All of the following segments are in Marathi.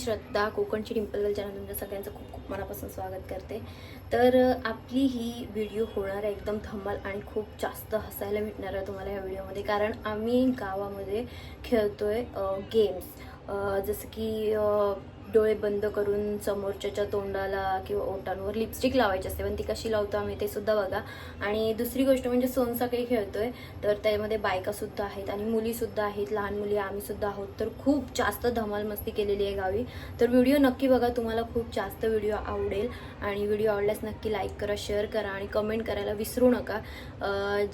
श्रद्धा कोकणची डिंपल चॅनल तुमच्या सगळ्यांचं खूप खूप मनापासून स्वागत करते। तर आपली ही व्हिडिओ होणार आहे एकदम धमाल आणि खूप जास्त हसायला भेटणार आहे तुम्हाला या व्हिडिओमध्ये, कारण आम्ही गावामध्ये खेळतोय गेम्स, जसं की डोळे बंद करून समोरच्याच्या तोंडाला किंवा ओठांवर लिपस्टिक लावायची असते, पण ती कशी लावतो आम्ही ते सुद्धा बघा। आणि दुसरी गोष्ट म्हणजे सोनसाखळी खेळतोय, तर त्यामध्ये बायका सुद्धा आहेत आणि मुली सुद्धा आहेत, लहान मुली आम्ही सुद्धा आहोत। तर खूप जास्त धमाल मस्ती केलेली आहे गावी। तर व्हिडिओ नक्की बघा, तुम्हाला खूप जास्त व्हिडिओ आवडेल आणि व्हिडिओ आवडल्यास नक्की लाईक करा, शेअर करा आणि कमेंट करायला विसरू नका,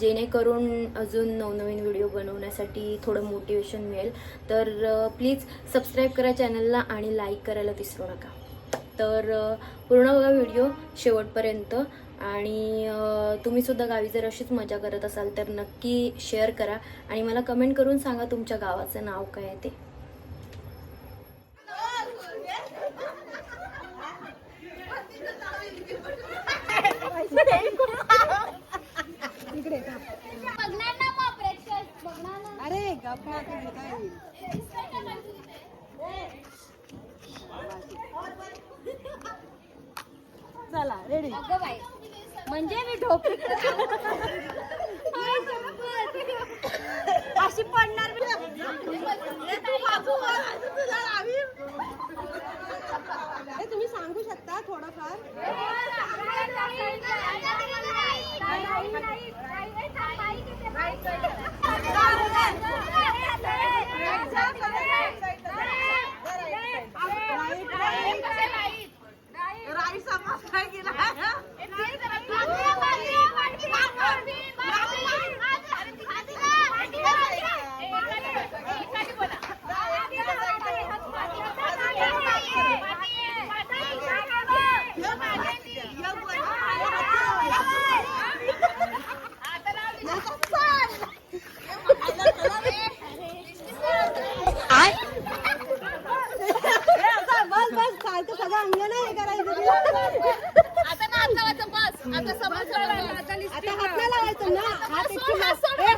जेणेकरून अजून नवनवीन व्हिडिओ बनवण्यासाठी थोडं मोटिवेशन मिळेल। तर प्लीज सबस्क्राईब करा चॅनलला आणि लाईक करायला विसरू नका। तर पूर्ण बघा व्हिडिओ शेवटपर्यंत आणि तुम्ही सुद्धा गावी जर अशीच मजा करत असाल तर नक्की शेअर करा आणि मला कमेंट करून सांगा तुमच्या गावाचं नाव काय आहे ते। अरे चला रेडी। म्हणजे मी ढोपली अशी पडणार तुम्ही सांगू शकता थोडंफार?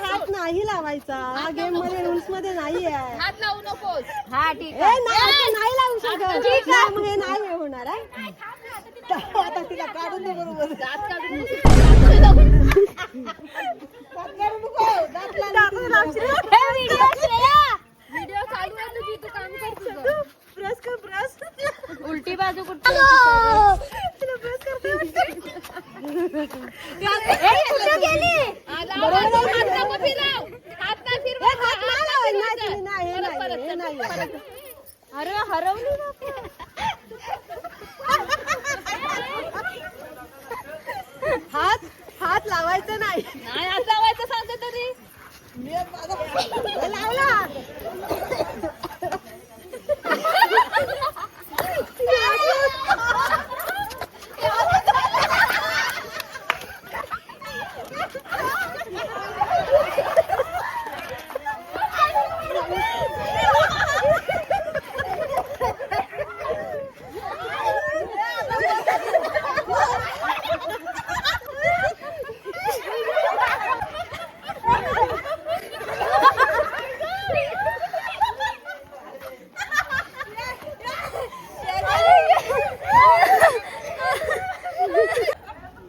हात नाही लावायचा, हा गेम मध्ये रूल्स मध्ये नाही आहे। हात लावू नकोस। हा ठीक नाही लावू शकत, मग हे नाही हे होणार आहे। आता तिला काढून दे बरोबर, दात काढून व्हिडिओ चालू आहे तुझी, तू काम कर तुझं। प्रेस कर, प्रेस उलटी बाजू कुठे अरे हरवली हात लावायचं नाही, हात लावायचं सांगते तरी लावला।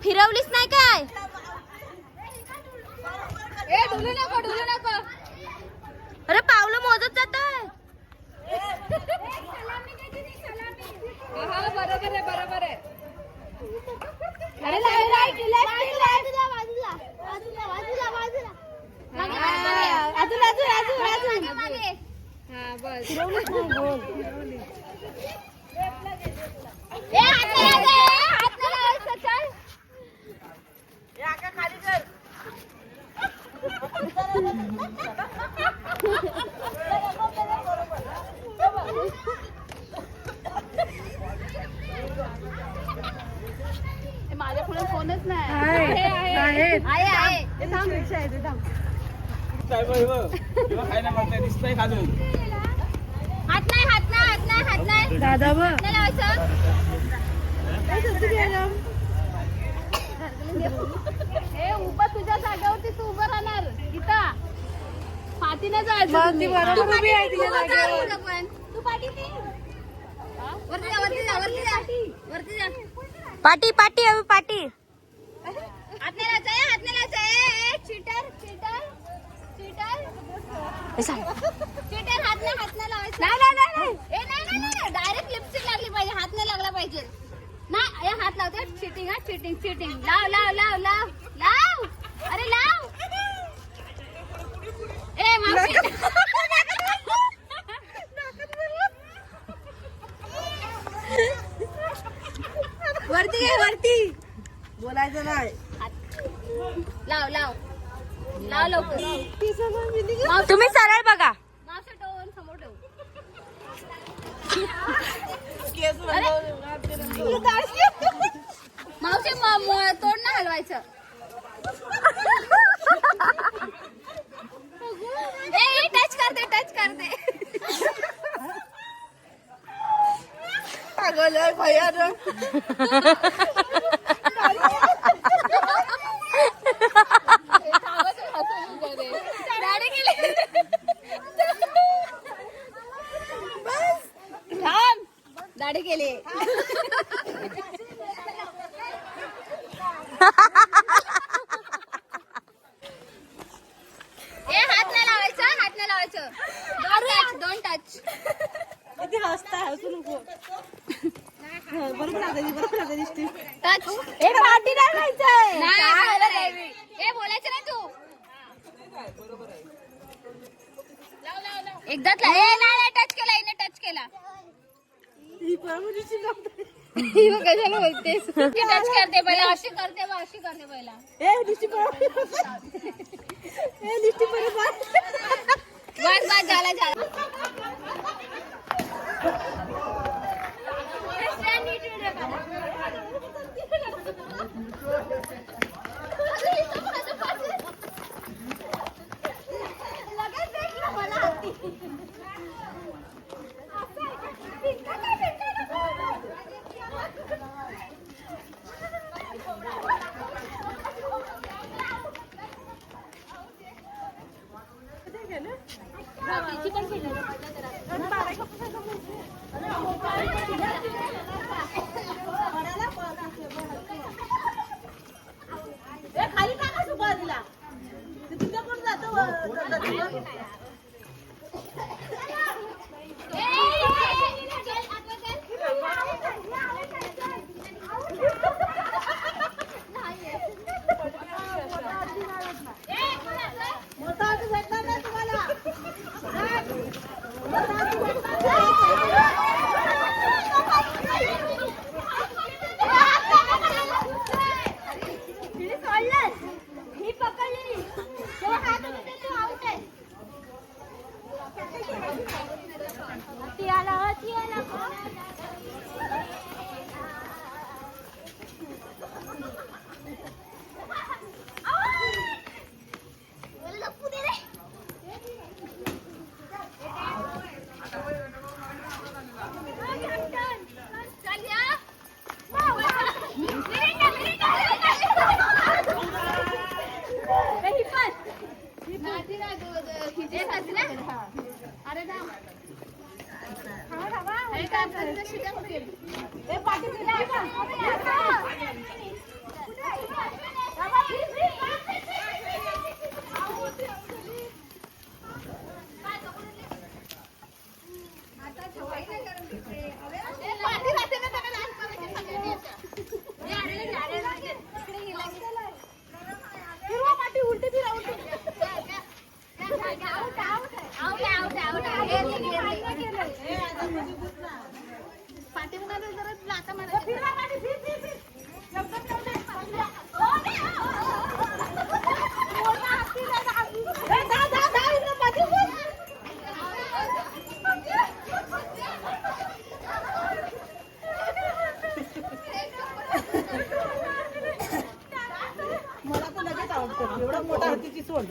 फिरवलीस नाही काय? ढुलू नको। अरे पावलं मोजत जात आहे। बरोबर आहे। अरे माझ्या पुढे फोनच नाही आहे। हात नाही दादा बघ उभा तुझ्या जागेवरती तू उभं राहणार इथं, पाठीने जायचं। बरोबर उभी आहे तिच्या जागेवर। तू पाठी पाटी पाटी अभी पाटी हात नाही लावायचं, चीटर चीटर चीटर चीटर, हात नाही लावायचं. नाही डायरेक्ट लिपस्टिक लागली पाहिजे, हात नाही लागला पाहिजे. नाही हे हात लावते, चिटिंग हा, चिटिंग चिटिंग. लाव लाव लाव लाव लाव, अरे लाव. ए मावशी वरती घे, वरती बोलायचं नाही. लाव लाव लाव लवकर. तुम्ही सरळ बघा. मावशी टोन समोर ठेव. मावशी तोंड ना हलवायचं. ए टच करते, टच करते. पागल आहे भयानक. दाढी केली. थांब, दाढी केली. हात नाही लावायचं, हात नाही लावायचं. Don't touch. किती हसता, हसू नको. बरोबर लागते दिसते. टच. ए पाटी नाही जायचंय. नाही, ए बोलायचं नाही तू. एकदाच नाही टच केला, हिने टच केला. ही परमनंटची नव्हती. कशाला बोलतेस? टच करते पहिला, अशी करते मग अशी करते पहिला. ए दिसती परत. ए दिसती परत. बस बस झाला झाला. खाली टाका सुपारीला. तिथे कोण जातो. मोठा हात भेटणार नाही तुम्हाला. ही पकडली तेव्हा हात होते तू आउट आहे. ती आला मला तर लगेच आवडतं. एवढा मोठा हत्तीची सोड.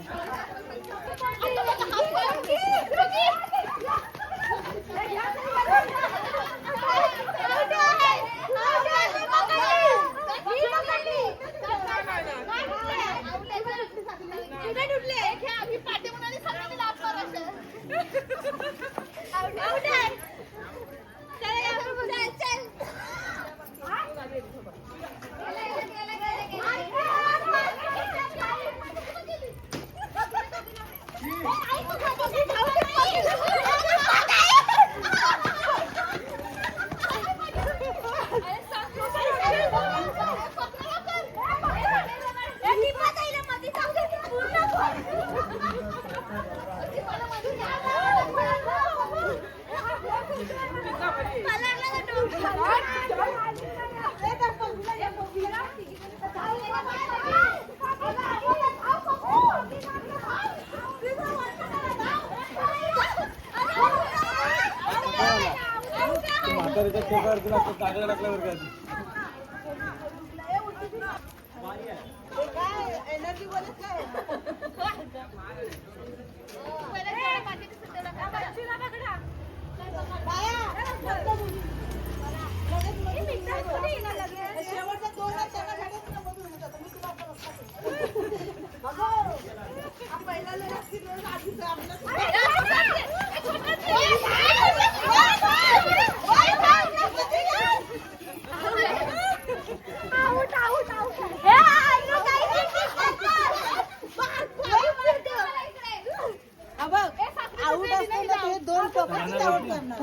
एनर्जी बोलत काय शेवटचा 2 वर्षाला पहिला आऊट असताना ते 2 टोकाची आऊट करणार